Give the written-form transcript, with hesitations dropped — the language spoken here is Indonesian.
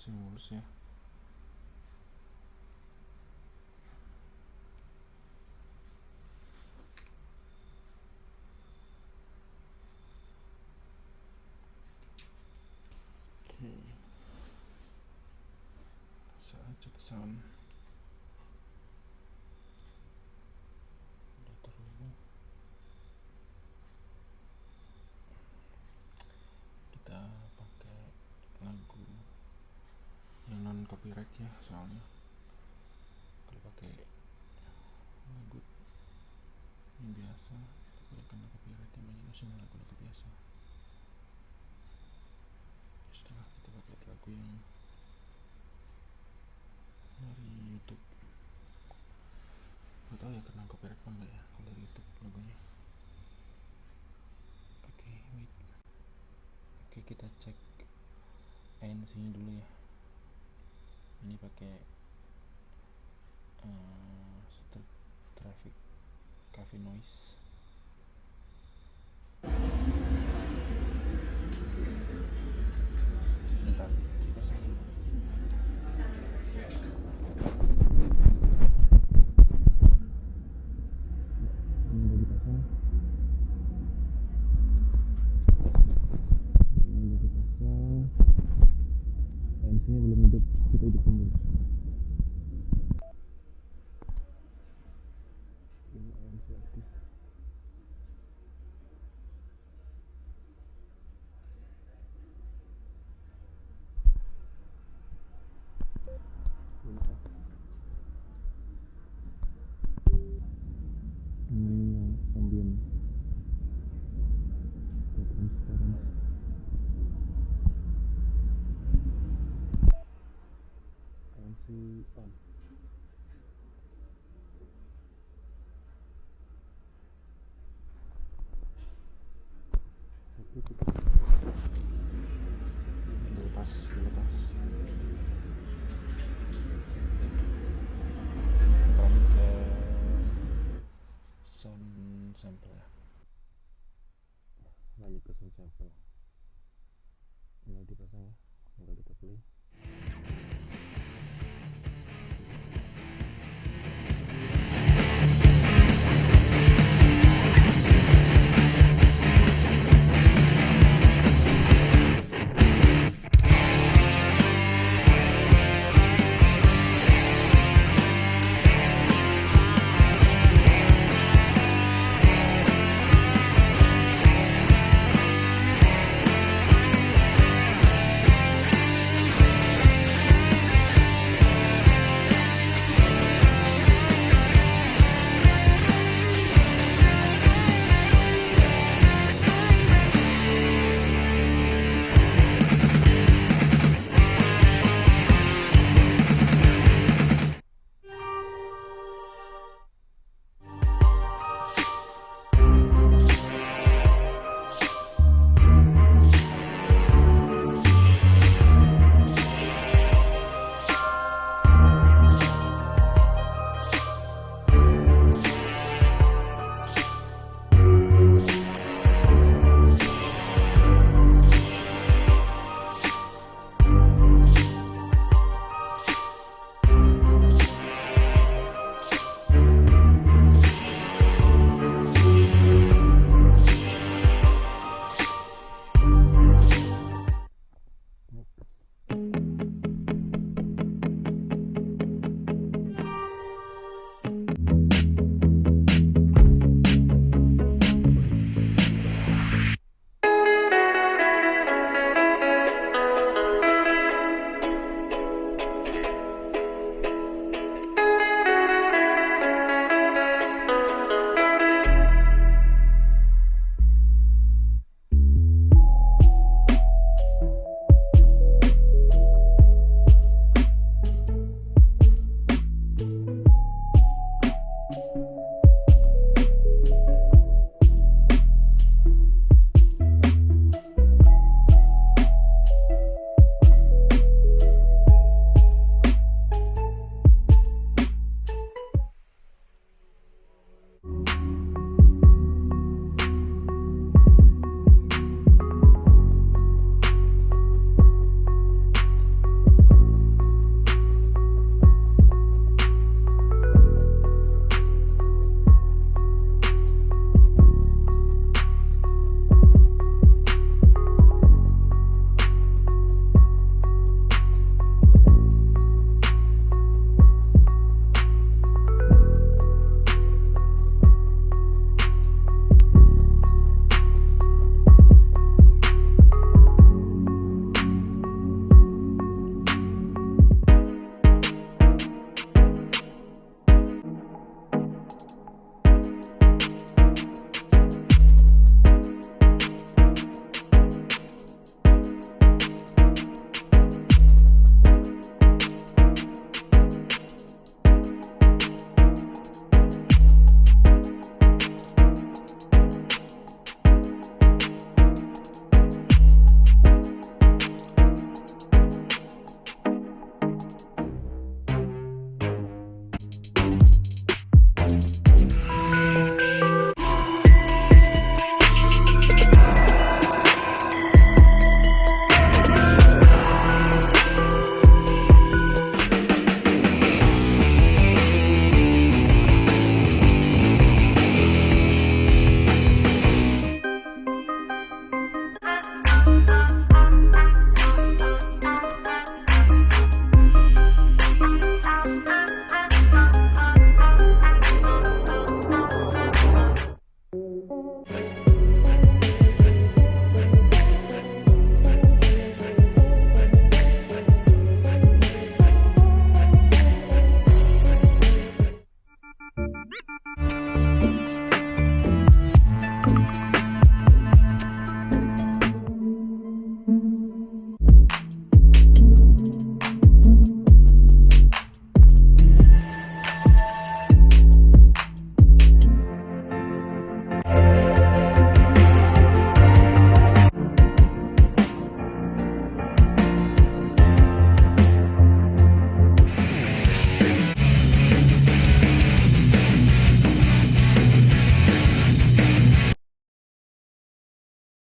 masih mulus ya. Oke, saya cek sound. Udah terhubung. Kita pakai lagu yang non copyright ya, soalnya kalau pakai lagu yang biasa tapi kena copyright yang banyak semua lagu-lagu biasa. Setelah kita pakai lagu yang dari YouTube, nggak tahu ya kena copyright apa enggak ya kalau dari YouTube lagunya. Oke, kita cek ANC nya dulu ya. Ini pakai street traffic cafe noise. Sebentar, pasangin. Ini udah dipasang. ANC nya belum hidup, kita hidupin dulu. Ini ANC aktif. Ini yang ambient transparansi. ANC on. Dilepas. Kembali ke sound sample ya. Lanjut ke sound sample. Ini dipasang ya, tinggal kita play.